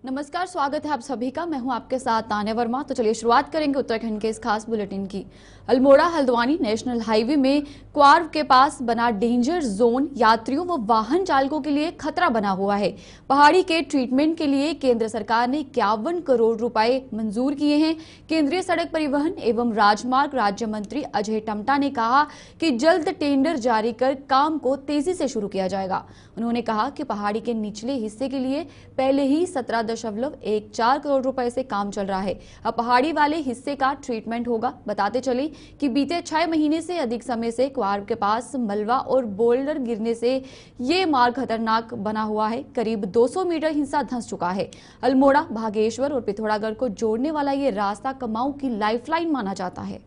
नमस्कार, स्वागत है आप सभी का। मैं हूं आपके साथ तान्या वर्मा। तो चलिए शुरुआत करेंगे उत्तराखंड के इस खास बुलेटिन की। अल्मोड़ा हल्द्वानी नेशनल हाईवे में क्वार्व के पास बना डेंजर जोन यात्रियों व वाहन चालकों के लिए खतरा बना हुआ है। पहाड़ी के ट्रीटमेंट के लिए केंद्र सरकार ने 51 करोड़ रुपए मंजूर किए हैं। केंद्रीय सड़क परिवहन एवं राजमार्ग राज्य मंत्री अजय टम्टा ने कहा कि जल्द टेंडर जारी कर काम को तेजी से शुरू किया जाएगा। उन्होंने कहा कि पहाड़ी के निचले हिस्से के लिए पहले ही 17.14 करोड़ रुपए से काम चल रहा है। अब पहाड़ी वाले हिस्से का ट्रीटमेंट होगा। बताते चले कि बीते 6 महीने से अधिक समय से क्वार्व के पास मलबा और बोल्डर गिरने से ये मार्ग खतरनाक बना हुआ है। करीब 200 मीटर हिस्सा धंस चुका है। अल्मोड़ा, भागेश्वर और पिथौरागढ़ को जोड़ने वाला ये रास्ता कुमाऊं की लाइफलाइन माना जाता है।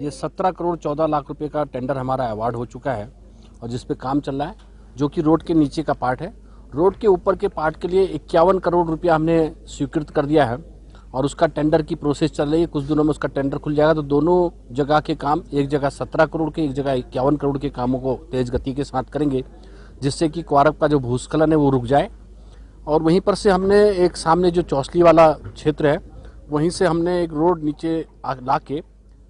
ये 17 करोड़ 14 लाख रुपए का टेंडर हमारा अवार्ड हो चुका है और जिस पे काम चल रहा है, जो कि रोड के नीचे का पार्ट है। रोड के ऊपर के पार्ट के लिए 51 करोड़ रुपया हमने स्वीकृत कर दिया है और उसका टेंडर की प्रोसेस चल रही है। कुछ दिनों में उसका टेंडर खुल जाएगा। तो दोनों जगह के काम, एक जगह 17 करोड़ के, एक जगह 51 करोड़ के कामों को तेज गति के साथ करेंगे, जिससे कि क्वार्व का जो भूस्खलन है वो रुक जाए। और वहीं पर से हमने एक सामने जो चौसली वाला क्षेत्र है, वहीं से हमने एक रोड नीचे ला के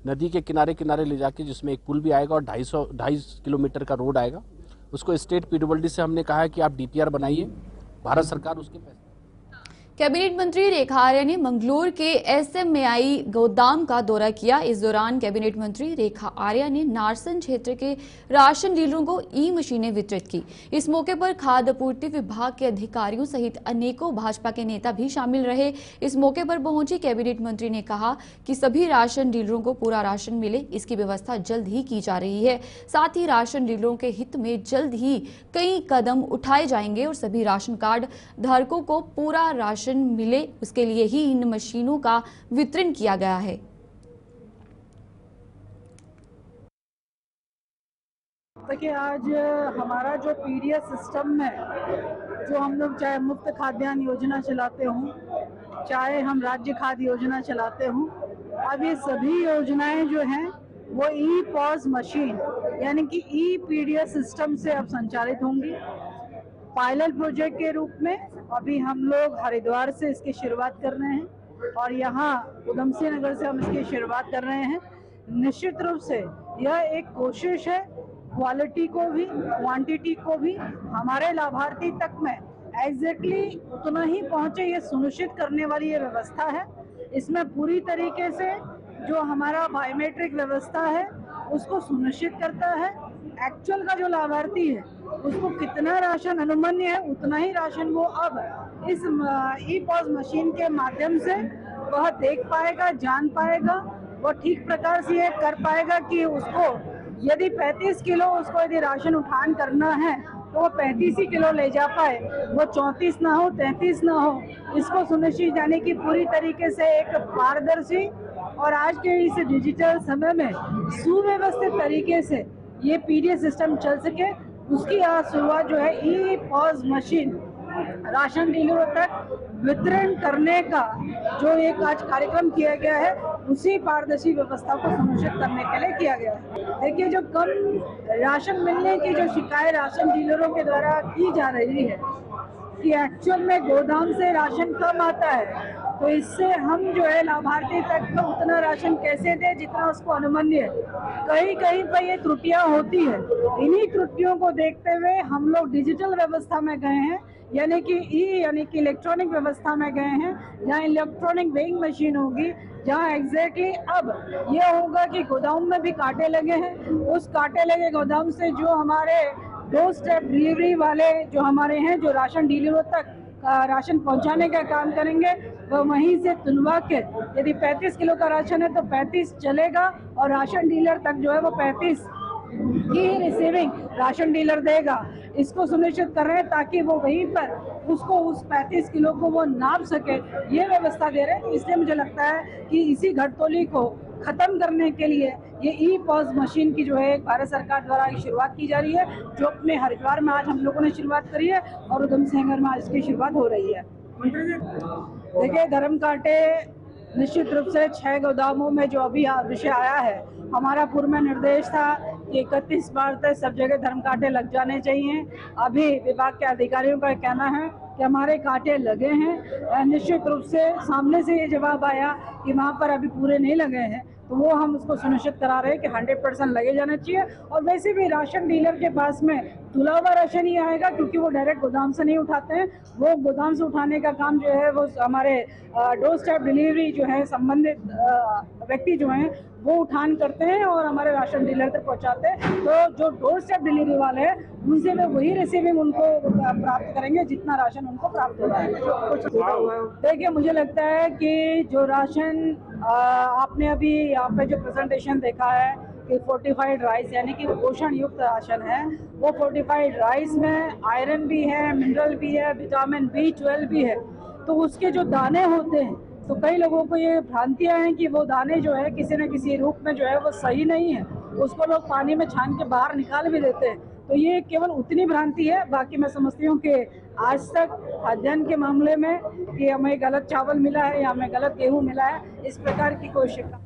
नदी के किनारे किनारे ले जाके, जिसमें एक पुल भी आएगा और 250 किलोमीटर का रोड आएगा। उसको स्टेट पीडब्ल्यूडी से हमने कहा है कि आप डीपीआर बनाइए, भारत सरकार उसके पैसे। कैबिनेट मंत्री रेखा आर्या ने मंगलोर के एसएमएआई गोदाम का दौरा किया। इस दौरान कैबिनेट मंत्री रेखा आर्या ने नारसन क्षेत्र के राशन डीलरों को ई मशीनें वितरित की। इस मौके पर खाद्य आपूर्ति विभाग के अधिकारियों सहित अनेकों भाजपा के नेता भी शामिल रहे। इस मौके पर पहुंची कैबिनेट मंत्री ने कहा कि सभी राशन डीलरों को पूरा राशन मिले, इसकी व्यवस्था जल्द ही की जा रही है। साथ ही राशन डीलरों के हित में जल्द ही कई कदम उठाए जाएंगे और सभी राशन कार्ड धारकों को पूरा राशन मिले, उसके लिए ही इन मशीनों का वितरण किया गया है। देखिए, आज हमारा जो पीडीएस सिस्टम है, जो हम लोग चाहे मुफ्त खाद्यान्न योजना चलाते हों, चाहे हम राज्य खाद्य योजना चलाते हों, अब ये सभी योजनाएं जो हैं वो ई पॉज मशीन यानी कि ई पीडीएस सिस्टम से अब संचालित होंगी। पायलट प्रोजेक्ट के रूप में अभी हम लोग हरिद्वार से इसकी शुरुआत कर रहे हैं और यहाँ उधम सिंह नगर से हम इसकी शुरुआत कर रहे हैं। निश्चित रूप से यह एक कोशिश है क्वालिटी को भी क्वांटिटी को भी हमारे लाभार्थी तक में एग्जैक्टली उतना ही पहुँचे, ये सुनिश्चित करने वाली ये व्यवस्था है। इसमें पूरी तरीके से जो हमारा बायोमेट्रिक व्यवस्था है उसको सुनिश्चित करता है। एक्चुअल का जो लाभार्थी है उसको कितना राशन अनुमन्य है, उतना ही राशन वो अब इस ई पॉज मशीन के माध्यम से वह देख पाएगा, जान पाएगा, वो ठीक प्रकार से ये कर पाएगा कि उसको यदि 35 किलो उसको यदि राशन उठान करना है तो वो 35 ही किलो ले जा पाए, वो 34 ना हो, 33 ना हो। इसको सुनिश्चित जाने की पूरी तरीके से एक पारदर्शी और आज के इस डिजिटल समय में सुव्यवस्थित तरीके से ये पीडीएस सिस्टम चल सके, उसकी आज शुरुआत जो है ई पॉज मशीन राशन डीलरों तक वितरण करने का जो एक आज कार्यक्रम किया गया है, उसी पारदर्शी व्यवस्था को सुनिश्चित करने के लिए किया गया है। देखिए, जो कम राशन मिलने की जो शिकायत राशन डीलरों के द्वारा की जा रही है कि एक्चुअल में गोदाम से राशन कम आता है, तो इससे हम जो है लाभार्थी तक तो उतना राशन कैसे दे जितना उसको अनुमन्य है। कहीं कहीं पर ये त्रुटियां होती है। इन्हीं त्रुटियों को देखते हुए हम लोग डिजिटल व्यवस्था में गए हैं, यानी कि इलेक्ट्रॉनिक व्यवस्था में गए हैं, जहाँ इलेक्ट्रॉनिक वेइंग मशीन होगी, जहाँ एग्जैक्टली अब ये होगा कि गोदाम में भी कांटे लगे हैं, उस कांटे लगे गोदाम से जो हमारे 2 स्टेप डिलीवरी वाले जो हमारे हैं, जो राशन डीलरों तक राशन पहुंचाने का काम करेंगे, वह वहीं से तुलवा के यदि 35 किलो का राशन है तो 35 चलेगा और राशन डीलर तक जो है वो 35 की रिसीविंग राशन डीलर देगा। इसको सुनिश्चित कर रहे हैं ताकि वो वहीं पर उसको उस 35 किलो को वो नाप सके, ये व्यवस्था दे रहे हैं। इसलिए मुझे लगता है कि इसी घटतोली को खत्म करने के लिए ये ई पॉज मशीन की जो है भारत सरकार द्वारा शुरुआत की जा रही है, जो अपने हरिद्वार में आज हम लोगों ने शुरुआत करी है और उधम सिंह नगर में आज इसकी शुरुआत हो रही है। देखिए, धर्म कांटे निश्चित रूप से 6 गोदामों में जो अभी विषय आया है, हमारा पूर्व में निर्देश था कि 31 मार्च तक सब जगह धर्म कांटे लग जाने चाहिए। अभी विभाग के अधिकारियों का कहना है कि हमारे कांटे लगे हैं। निश्चित रूप से सामने से ये जवाब आया कि वहाँ पर अभी पूरे नहीं लगे हैं, तो वो हम उसको सुनिश्चित करा रहे हैं कि 100% लगे जाना चाहिए। और वैसे भी राशन डीलर के पास में तुला हुआ राशन ही आएगा, क्योंकि वो डायरेक्ट गोदाम से नहीं उठाते हैं। वो गोदाम से उठाने का काम जो है वो हमारे डोर स्टेप डिलीवरी जो है संबंधित व्यक्ति जो हैं वो उठान करते हैं और हमारे राशन डीलर तक पहुंचाते हैं। तो जो डोर स्टेप डिलीवरी वाले हैं उनसे वे वही रिसीविंग उनको प्राप्त करेंगे जितना राशन उनको प्राप्त होता है। देखिए, मुझे लगता है कि जो राशन आपने अभी यहाँ पे जो प्रेजेंटेशन देखा है कि फोर्टिफाइड राइस यानी कि पोषण युक्त राशन है, वो फोर्टिफाइड राइस में आयरन भी है, मिनरल भी है, विटामिन B12 भी है। तो उसके जो दाने होते हैं, तो कई लोगों को ये भ्रांतियां हैं कि वो दाने जो है किसी न किसी रूप में जो है वो सही नहीं है, उसको लोग पानी में छान के बाहर निकाल भी देते हैं। तो ये केवल उतनी भ्रांति है। बाकी मैं समझती हूँ कि आज तक अध्ययन के मामले में कि हमें गलत चावल मिला है या हमें गलत गेहूँ मिला है, इस प्रकार की कोई शिकायत।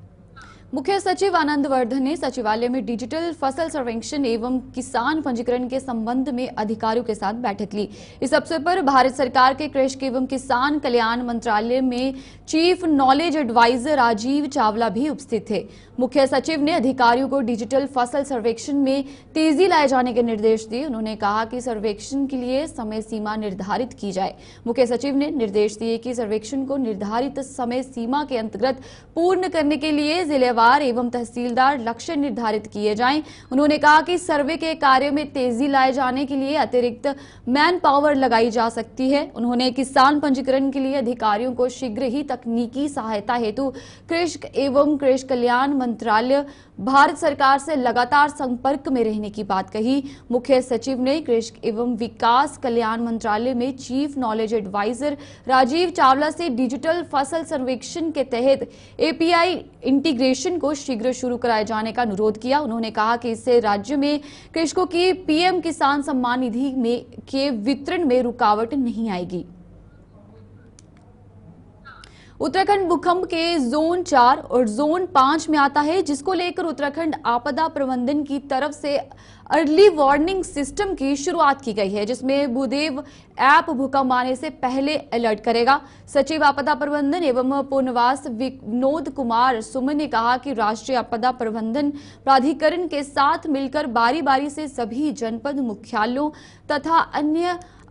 मुख्य सचिव आनंद वर्धन ने सचिवालय में डिजिटल फसल सर्वेक्षण एवं किसान पंजीकरण के संबंध में अधिकारियों के साथ बैठक ली। इस अवसर पर भारत सरकार के कृषि एवं किसान कल्याण मंत्रालय में chief knowledge advisor Rajeev Chawla भी उपस्थित थे। मुख्य सचिव ने अधिकारियों को डिजिटल फसल सर्वेक्षण में तेजी लाए जाने के निर्देश दिए। उन्होंने कहा कि सर्वेक्षण के लिए समय सीमा निर्धारित की जाए। मुख्य सचिव ने निर्देश दिए कि सर्वेक्षण को निर्धारित समय सीमा के अंतर्गत पूर्ण करने के लिए जिलेवार एवं तहसीलदार लक्ष्य निर्धारित किए जाएं। उन्होंने कहा कि सर्वे के कार्य में तेजी लाए जाने के लिए अतिरिक्त मैन पावर लगाई जा सकती है। उन्होंने किसान पंजीकरण के लिए अधिकारियों को शीघ्र ही तकनीकी सहायता हेतु कृषि एवं कृषि कल्याण मंत्रालय भारत सरकार से लगातार संपर्क में रहने की बात कही। मुख्य सचिव ने कृषि एवं विकास कल्याण मंत्रालय में chief knowledge advisor Rajeev Chawla से डिजिटल फसल सर्वेक्षण के तहत API इंटीग्रेशन को शीघ्र शुरू कराए जाने का अनुरोध किया। उन्होंने कहा कि इससे राज्य में कृषकों की PM किसान सम्मान निधि में के वितरण में रुकावट नहीं आएगी। उत्तराखंड भूकंप के जोन 4 और जोन 5 में आता है, जिसको लेकर उत्तराखंड आपदा प्रबंधन की तरफ से अर्ली वार्निंग सिस्टम की शुरुआत की गई है, जिसमें भूदेव ऐप भूकंप आने से पहले अलर्ट करेगा। सचिव आपदा प्रबंधन एवं पुनर्वास विनोद कुमार सुमन ने कहा कि राष्ट्रीय आपदा प्रबंधन प्राधिकरण के साथ मिलकर बारी बारी से सभी जनपद मुख्यालयों तथा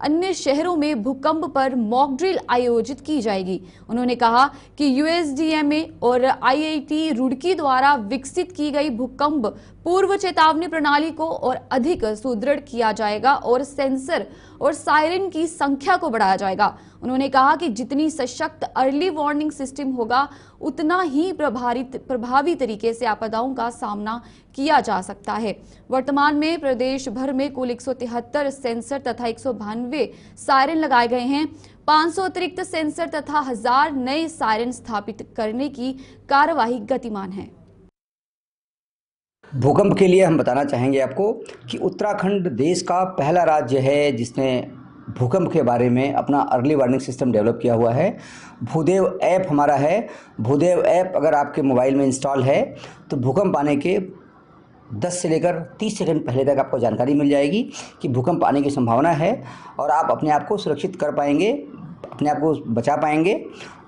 अन्य शहरों में भूकंप पर मॉक ड्रिल आयोजित की जाएगी। उन्होंने कहा कि USDMA और IIT रुड़की द्वारा विकसित की गई भूकंप पूर्व चेतावनी प्रणाली को और अधिक सुदृढ़ किया जाएगा और सेंसर और सायरन की संख्या को बढ़ाया जाएगा। उन्होंने कहा कि जितनी सशक्त अर्ली वार्निंग सिस्टम होगा, उतना ही प्रभावी तरीके से आपदाओं का सामना किया जा सकता है। वर्तमान में प्रदेश भर में कुल 173 सेंसर तथा 192 सायरन लगाए गए हैं। 500 अतिरिक्त सेंसर तथा 1000 नए सायरन स्थापित करने की कार्यवाही गतिमान है। भूकंप के लिए हम बताना चाहेंगे आपको कि उत्तराखंड देश का पहला राज्य है जिसने भूकंप के बारे में अपना अर्ली वार्निंग सिस्टम डेवलप किया हुआ है। भूदेव ऐप हमारा है। भूदेव ऐप अगर आपके मोबाइल में इंस्टॉल है तो भूकंप आने के 10 से लेकर 30 सेकंड पहले तक आपको जानकारी मिल जाएगी कि भूकंप आने की संभावना है और आप अपने आप को सुरक्षित कर पाएंगे, अपने आप को बचा पाएंगे।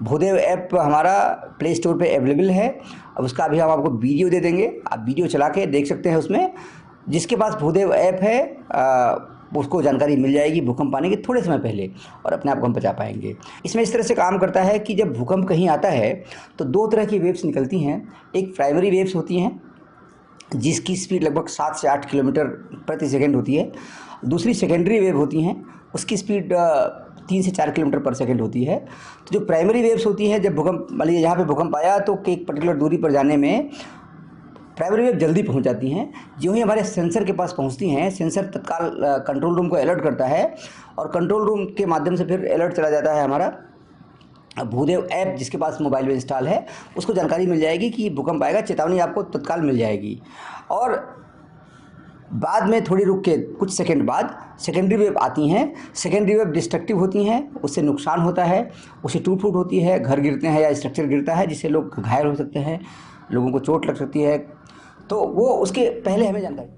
भूदेव ऐप हमारा प्ले स्टोर पे अवेलेबल है। अब उसका अभी हम आपको वीडियो दे देंगे, आप वीडियो चला के देख सकते हैं। उसमें जिसके पास भूदेव ऐप है उसको जानकारी मिल जाएगी भूकंप आने के थोड़े समय पहले और अपने आप को हम बचा पाएंगे। इसमें इस तरह से काम करता है कि जब भूकंप कहीं आता है तो 2 तरह की वेव्स निकलती हैं। एक प्राइमरी वेव्स होती हैं जिसकी स्पीड लगभग 7 से 8 किलोमीटर प्रति सेकंड होती है। दूसरी सेकेंडरी वेव होती हैं, उसकी स्पीड 3 से 4 किलोमीटर पर सेकंड होती है। तो जो प्राइमरी वेव्स होती है, जब भूकंप मान लीजिए यहाँ पे भूकंप आया तो एक पर्टिकुलर दूरी पर जाने में प्राइमरी वेव जल्दी पहुँच जाती हैं। जो ही हमारे सेंसर के पास पहुँचती हैं, सेंसर तत्काल कंट्रोल रूम को अलर्ट करता है और कंट्रोल रूम के माध्यम से फिर अलर्ट चला जाता है हमारा भूदेव ऐप जिसके पास मोबाइल में इंस्टॉल है, उसको जानकारी मिल जाएगी कि भूकंप आएगा, चेतावनी आपको तत्काल मिल जाएगी। और बाद में थोड़ी रुक के कुछ सेकंड बाद सेकेंडरी वेव आती हैं। सेकेंडरी वेव डिस्ट्रक्टिव होती हैं, उससे नुकसान होता है, उससे टूट फूट होती है, घर गिरते हैं या स्ट्रक्चर गिरता है जिससे लोग घायल हो सकते हैं, लोगों को चोट लग सकती है। तो वो उसके पहले हमें जानकारी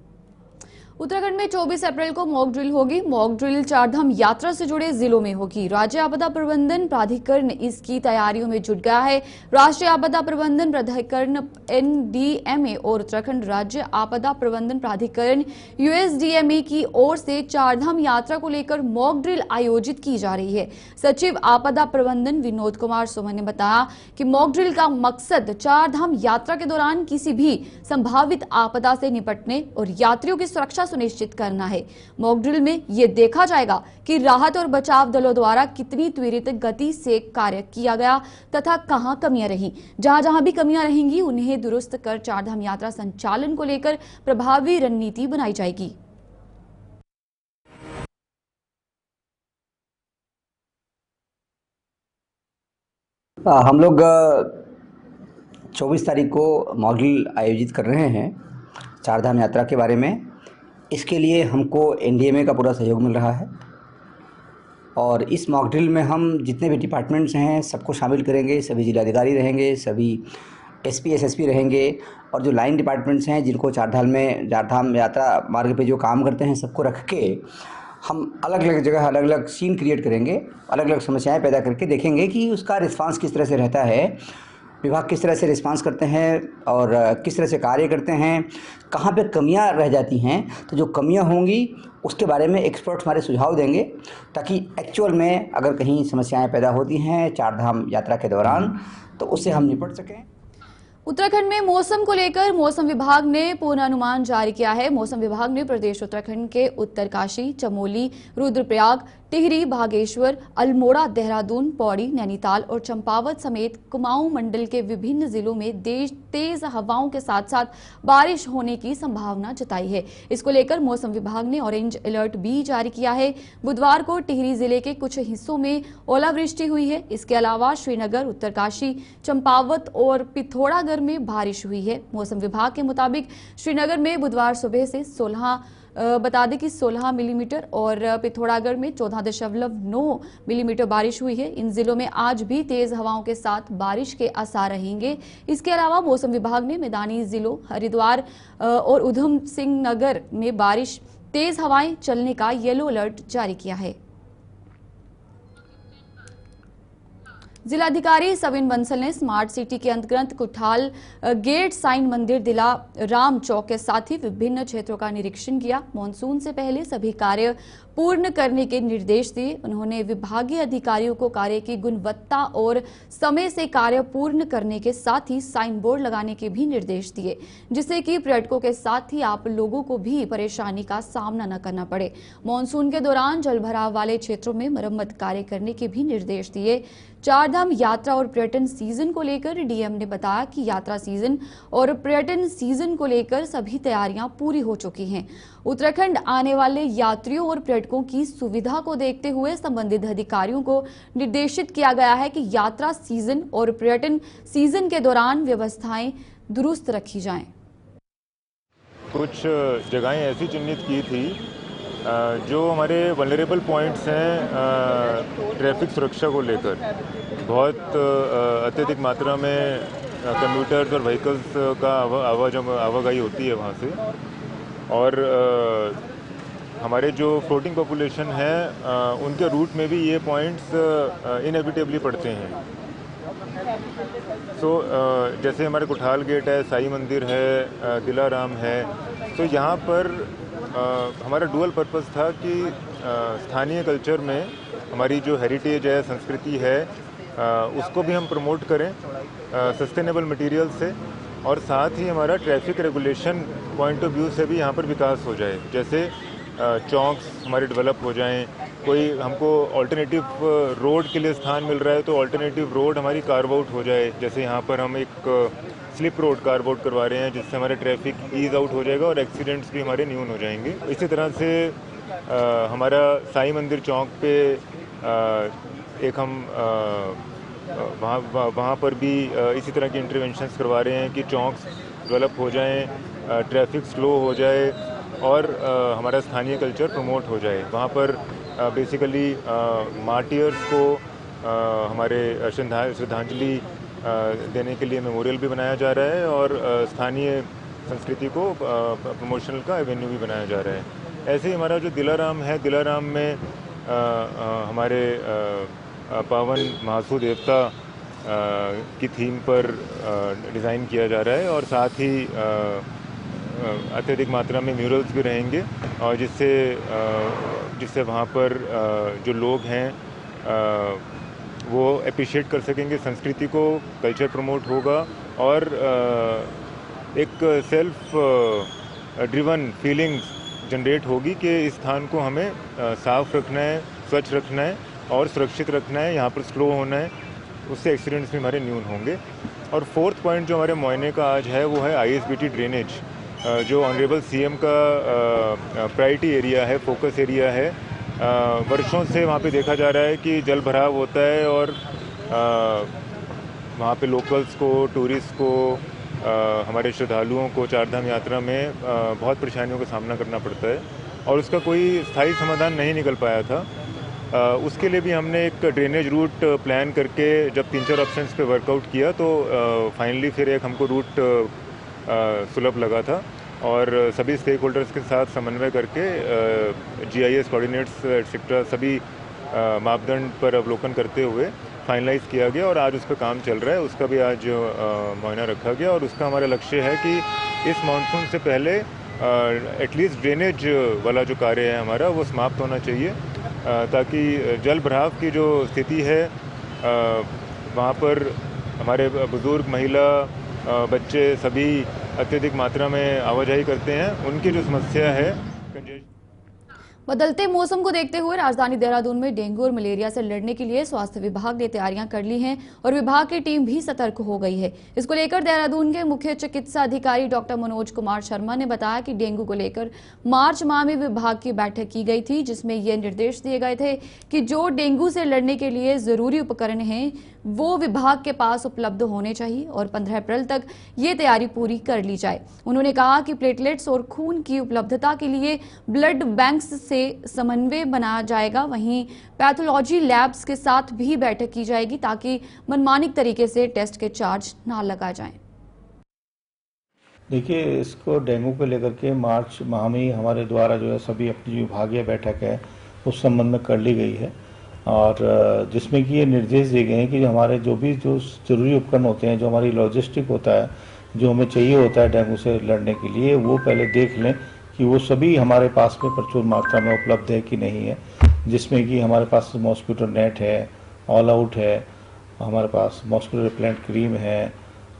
उत्तराखंड में 24 अप्रैल को मॉक ड्रिल होगी। मॉक ड्रिल चारधाम यात्रा से जुड़े जिलों में होगी। राज्य आपदा प्रबंधन प्राधिकरण इसकी तैयारियों में जुट गया है। राष्ट्रीय आपदा प्रबंधन प्राधिकरण NDMA और उत्तराखंड राज्य आपदा प्रबंधन प्राधिकरण USDMA की ओर से चारधाम यात्रा को लेकर मॉक ड्रिल आयोजित की जा रही है। सचिव आपदा प्रबंधन विनोद कुमार सुमन ने बताया कि मॉक ड्रिल का मकसद चारधाम यात्रा के दौरान किसी भी संभावित आपदा से निपटने और यात्रियों की सुरक्षा सुनिश्चित करना है। मॉक ड्रिल में यह देखा जाएगा कि राहत और बचाव दलों द्वारा कितनी त्वरित गति से कार्य किया गया तथा कहां कमियां रही। जहां भी कमियां रहेंगी उन्हें दुरुस्त कर चारधाम यात्रा संचालन को लेकर प्रभावी रणनीति बनाई जाएगी। हम लोग 24 तारीख को मॉक ड्रिल आयोजित कर रहे हैं चारधाम यात्रा के बारे में। इसके लिए हमको NDMA का पूरा सहयोग मिल रहा है और इस मॉक ड्रिल में हम जितने भी डिपार्टमेंट्स हैं सबको शामिल करेंगे। सभी जिलाधिकारी रहेंगे, सभी SP SSP रहेंगे और जो लाइन डिपार्टमेंट्स हैं जिनको चारधाम यात्रा मार्ग पे जो काम करते हैं सबको रख के हम अलग अलग जगह अलग अलग सीन क्रिएट करेंगे, अलग अलग समस्याएं पैदा करके देखेंगे कि उसका रिस्पांस किस तरह से रहता है, विभाग किस तरह से रिस्पांस करते हैं और किस तरह से कार्य करते हैं, कहाँ पे कमियां रह जाती हैं। तो जो कमियां होंगी उसके बारे में एक्सपर्ट्स हमारे सुझाव देंगे ताकि एक्चुअल में अगर कहीं समस्याएं पैदा होती हैं चारधाम यात्रा के दौरान तो उससे हम निपट सकें। उत्तराखंड में मौसम को लेकर मौसम विभाग ने पूर्वानुमान जारी किया है। मौसम विभाग ने प्रदेश उत्तराखंड के उत्तरकाशी, चमोली, रुद्रप्रयाग, टिहरी, बागेश्वर, अल्मोड़ा, देहरादून, पौड़ी, नैनीताल और चंपावत समेत कुमाऊं मंडल के विभिन्न जिलों में तेज हवाओं के साथ साथ बारिश होने की संभावना जताई है। इसको लेकर मौसम विभाग ने ऑरेंज अलर्ट भी जारी किया है। बुधवार को टिहरी जिले के कुछ हिस्सों में ओलावृष्टि हुई है। इसके अलावा श्रीनगर, उत्तरकाशी, चंपावत और पिथौरागढ़ में बारिश हुई है। मौसम विभाग के मुताबिक श्रीनगर में बुधवार सुबह से 16 मिलीमीटर और पिथौरागढ़ में 14.9 मिलीमीटर बारिश हुई है। इन जिलों में आज भी तेज हवाओं के साथ बारिश के आसार रहेंगे। इसके अलावा मौसम विभाग ने मैदानी जिलों हरिद्वार और उधम सिंह नगर में बारिश, तेज हवाएं चलने का येलो अलर्ट जारी किया है। जिलाधिकारी सविन बंसल ने स्मार्ट सिटी के अंतर्गत कुठाल गेट, साइन मंदिर, दिला राम चौक के साथ ही विभिन्न क्षेत्रों का निरीक्षण किया। मानसून से पहले सभी कार्य पूर्ण करने के निर्देश दिए। उन्होंने विभागीय अधिकारियों को कार्य की गुणवत्ता और समय से कार्य पूर्ण करने के साथ ही साइन बोर्ड लगाने के भी निर्देश दिए, जिससे कि पर्यटकों के साथ ही आप लोगों को भी परेशानी का सामना न करना पड़े। मानसून के दौरान जलभराव वाले क्षेत्रों में मरम्मत कार्य करने के भी निर्देश दिए। चारधाम यात्रा और पर्यटन सीजन को लेकर DM ने बताया कि यात्रा सीजन और पर्यटन सीजन को लेकर सभी तैयारियां पूरी हो चुकी हैं। उत्तराखंड आने वाले यात्रियों और पर्यटकों की सुविधा को देखते हुए संबंधित अधिकारियों को निर्देशित किया गया है कि यात्रा सीजन और पर्यटन सीजन के दौरान व्यवस्थाएं दुरुस्त रखी जाएं। कुछ जगहें ऐसी चिन्हित की थी जो हमारे वल्नरेबल पॉइंट्स हैं ट्रैफिक सुरक्षा को लेकर। बहुत अत्यधिक मात्रा में कम्यूटर्स और व्हीकल्स का आवाजाही होती है वहाँ से, और हमारे जो फ्लोटिंग पॉपुलेशन है उनके रूट में भी ये पॉइंट्स इनएविटेबली पड़ते हैं। जैसे हमारे कुठाल गेट है, साई मंदिर है, दिलाराम है, तो यहाँ पर हमारा डुअल पर्पस था कि स्थानीय कल्चर में हमारी जो हेरिटेज है, संस्कृति है, उसको भी हम प्रमोट करें सस्टेनेबल मटेरियल से, और साथ ही हमारा traffic regulation point of view से भी यहाँ पर विकास हो जाए। जैसे चौक्स हमारे डेवलप हो जाएं, कोई हमको ऑल्टरनेटिव रोड के लिए स्थान मिल रहा है तो ऑल्टरनेटिव रोड हमारी कार्व आउट हो जाए। जैसे यहाँ पर हम एक स्लिप रोड कार्व आउट करवा रहे हैं जिससे हमारा ट्रैफिक ईज आउट हो जाएगा और एक्सीडेंट्स भी हमारे न्यून हो जाएंगे। इसी तरह से हमारा साई मंदिर चौक पे एक हम वहाँ पर भी इसी तरह की इंटरवेंशंस करवा रहे हैं कि चौक्स डेवलप हो जाएं, ट्रैफिक स्लो हो जाए और हमारा स्थानीय कल्चर प्रमोट हो जाए। वहाँ पर बेसिकली मार्टियर्स को हमारे श्रद्धांजलि देने के लिए मेमोरियल भी बनाया जा रहा है और स्थानीय संस्कृति को प्रमोशनल का एवेन्यू भी बनाया जा रहा है। ऐसे ही हमारा जो दिलाराम है, दिलाराम में हमारे पावन महासू देवता की थीम पर डिज़ाइन किया जा रहा है और साथ ही अत्यधिक मात्रा में म्यूरल्स भी रहेंगे और जिससे वहाँ पर जो लोग हैं वो अप्रिशिएट कर सकेंगे संस्कृति को, कल्चर प्रमोट होगा और एक सेल्फ ड्रिवन फीलिंग्स जनरेट होगी कि इस स्थान को हमें साफ रखना है, स्वच्छ रखना है और सुरक्षित रखना है, यहाँ पर स्लो होना है, उससे एक्सीडेंट्स भी हमारे न्यून होंगे। और फोर्थ पॉइंट जो हमारे मुआयने का आज है वो है ISBT ड्रेनेज, जो ऑनरेबल CM का प्रायोरिटी एरिया है, फोकस एरिया है। वर्षों से वहाँ पे देखा जा रहा है कि जल भराव होता है और वहाँ पे लोकल्स को, टूरिस्ट को, हमारे श्रद्धालुओं को चारधाम यात्रा में बहुत परेशानियों का सामना करना पड़ता है और उसका कोई स्थायी समाधान नहीं निकल पाया था। उसके लिए भी हमने एक ड्रेनेज रूट प्लान करके जब 3-4 ऑप्शंस पे वर्कआउट किया तो फाइनली फिर एक हमको रूट सुलभ लगा था और सभी स्टेक होल्डर्स के साथ समन्वय करके GIS कोऑर्डिनेट्स एक्सेट्रा सभी मापदंड पर अवलोकन करते हुए फाइनलाइज किया गया और आज उस पर काम चल रहा है। उसका भी आज मुआयना रखा गया और उसका हमारा लक्ष्य है कि इस मानसून से पहले एटलीस्ट ड्रेनेज वाला जो कार्य है हमारा वो समाप्त होना चाहिए ताकि जल भराव की जो स्थिति है वहाँ पर हमारे बुज़ुर्ग, महिला, बच्चे सभी अत्यधिक मात्रा में आवाजाही करते हैं, उनकी जो समस्या है। बदलते मौसम को देखते हुए राजधानी देहरादून में डेंगू और मलेरिया से लड़ने के लिए स्वास्थ्य विभाग ने तैयारियां कर ली हैं और विभाग की टीम भी सतर्क हो गई है। इसको लेकर देहरादून के मुख्य चिकित्सा अधिकारी डॉक्टर मनोज कुमार शर्मा ने बताया कि डेंगू को लेकर मार्च माह में विभाग की बैठक की गई थी, जिसमें ये निर्देश दिए गए थे कि जो डेंगू से लड़ने के लिए जरूरी उपकरण हैं वो विभाग के पास उपलब्ध होने चाहिए और 15 अप्रैल तक ये तैयारी पूरी कर ली जाए। उन्होंने कहा कि प्लेटलेट्स और खून की उपलब्धता के लिए ब्लड बैंक्स से समन्वय बनाया जाएगा, वहीं पैथोलॉजी लैब्स के साथ भी बैठक की जाएगी ताकि मनमानिक तरीके से टेस्ट के चार्ज ना लगा जाएं। देखिए, इसको डेंगू को लेकर के मार्च माह में हमारे द्वारा जो है सभी अपनी विभागीय बैठक है उस संबंध में कर ली गई है और जिसमें कि ये निर्देश दिए गए हैं कि हमारे जो जरूरी उपकरण होते हैं, जो हमारी लॉजिस्टिक होता है, जो हमें चाहिए होता है डेंगू से लड़ने के लिए, वो पहले देख लें कि वो सभी हमारे पास में प्रचुर मात्रा में उपलब्ध है कि नहीं है। जिसमें कि हमारे पास मॉस्किटो नेट है, ऑल आउट है, हमारे पास मॉस्किटो रिपेलेंट क्रीम है,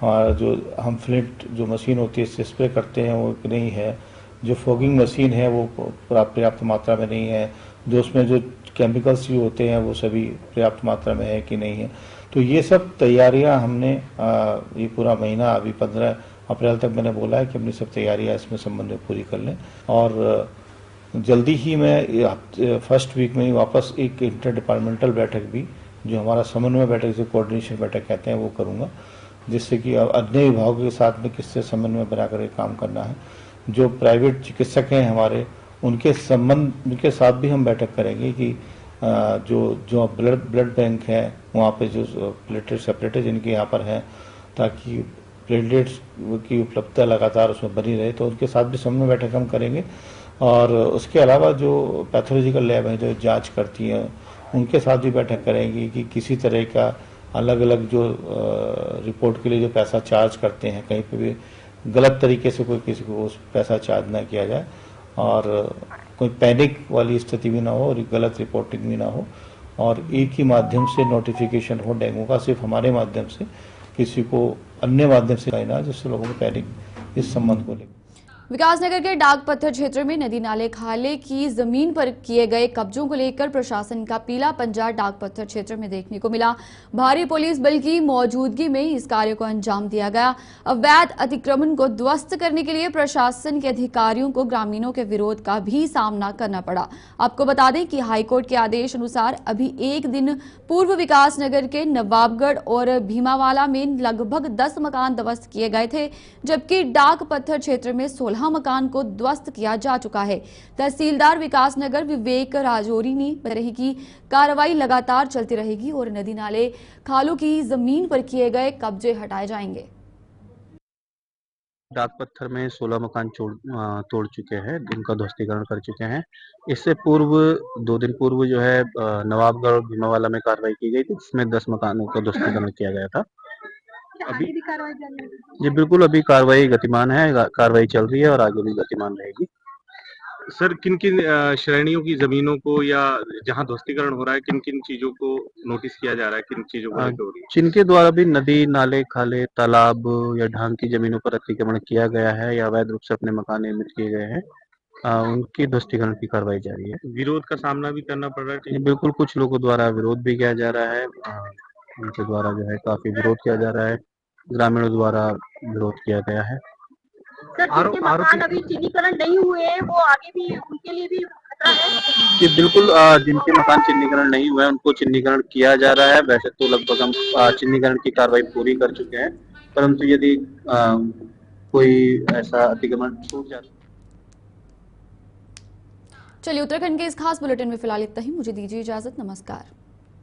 और जो हम फ्लिंट जो मशीन होती है इससे स्प्रे करते हैं वो नहीं है, जो फॉगिंग मशीन है वो पर्याप्त मात्रा में नहीं है, जो उसमें जो केमिकल्स भी होते हैं वो सभी पर्याप्त मात्रा में है कि नहीं है। तो ये सब तैयारियां हमने ये पूरा महीना अभी 15 अप्रैल तक मैंने बोला है कि अपनी सब तैयारियां इसमें संबंध में पूरी कर लें और जल्दी ही मैं फर्स्ट वीक में ही वापस एक इंटर डिपार्टमेंटल बैठक भी जो हमारा समन्वय बैठक जिसे कोऑर्डिनेशन बैठक कहते हैं वो करूँगा, जिससे कि अन्य विभागों के साथ में किससे समन्वय बनाकर काम करना है। जो प्राइवेट चिकित्सक हैं हमारे उनके साथ भी हम बैठक करेंगे कि जो ब्लड बैंक है वहाँ पे जो प्लेटलेट सेपरेटर जिनके यहाँ पर हैं, ताकि प्लेटलेट्स की उपलब्धता लगातार उसमें बनी रहे, तो उनके साथ भी समन्वय बैठक हम करेंगे। और उसके अलावा जो पैथोलॉजिकल लैब है जो जांच करती हैं उनके साथ भी बैठक करेंगे कि किसी तरह का अलग अलग जो रिपोर्ट के लिए जो पैसा चार्ज करते हैं कहीं पे भी गलत तरीके से कोई किसी को उस पैसा चार्ज ना किया जाए और कोई पैनिक वाली स्थिति भी ना हो और गलत रिपोर्टिंग भी ना हो और एक ही माध्यम से नोटिफिकेशन हो डेंगू का, सिर्फ हमारे माध्यम से, किसी को अन्य माध्यम से ना, जिससे लोगों को पैनिक इस संबंध को लेकर। विकासनगर के डाक पत्थर क्षेत्र में नदी नाले खाले की जमीन पर किए गए कब्जों को लेकर प्रशासन का पीला पंजा डाक पत्थर क्षेत्र में देखने को मिला। भारी पुलिस बल की मौजूदगी में इस कार्य को अंजाम दिया गया। अवैध अतिक्रमण को ध्वस्त करने के लिए प्रशासन के अधिकारियों को ग्रामीणों के विरोध का भी सामना करना पड़ा। आपको बता दें कि हाईकोर्ट के आदेश अनुसार अभी एक दिन पूर्व विकासनगर के नवाबगढ़ और भीमावाला में लगभग 10 मकान ध्वस्त किए गए थे, जबकि डाक पत्थर क्षेत्र में 16 मकान को ध्वस्त किया जा चुका है। तहसीलदार विकासनगर विवेक राजौरी ने बताया कि कार्रवाई लगातार चलती रहेगी और नदी नाले खालों की जमीन पर किए गए कब्जे हटाए जाएंगे। डाक पत्थर में 16 मकान तोड़ चुके हैं, उनका ध्वस्तीकरण कर चुके हैं। इससे पूर्व 2 दिन पूर्व जो है नवाबगढ़ और भीमावाला में कार्रवाई की गई थी, जिसमें 10 मकानों का ध्वस्तीकरण किया गया था। अभी भी कार्रवाई जारी है? जी बिल्कुल, अभी कार्रवाई गतिमान है, कार्रवाई चल रही है और आगे भी गतिमान रहेगी। सर किन किन श्रेणियों की जमीनों को या जहां ध्वस्तीकरण हो रहा है किन किन चीजों को नोटिस किया जा रहा है, किन चीजों को लेकर हो रही है? जिनके द्वारा भी नदी, नाले, खाले, तालाब या ढांग की जमीनों पर अतिक्रमण किया गया है या अवैध रूप से अपने मकान निर्मित किए गए हैं, उनकी ध्वस्तीकरण की कार्रवाई जारी है। विरोध का सामना भी करना पड़ रहा है? बिल्कुल, कुछ लोगों द्वारा विरोध भी किया जा रहा है, उनके द्वारा जो है काफी विरोध किया जा रहा है, ग्रामीणों द्वारा विरोध किया गया है। सर जिनके मकान अभी चिन्हीकरण नहीं हुए हैं वो आगे भी उनके लिए भी खतरा है? कि बिल्कुल, जिनके मकान चिन्हीकरण नहीं हुए हैं उनको चिन्हीकरण किया जा रहा है। वैसे तो लगभग हम चिन्हीकरण की कार्रवाई पूरी कर चुके हैं, परंतु यदि कोई ऐसा अतिक्रमण छूट जाता। चलिए उत्तराखंड के इस खास बुलेटिन में फिलहाल इतना ही। मुझे दीजिए इजाजत। नमस्कार।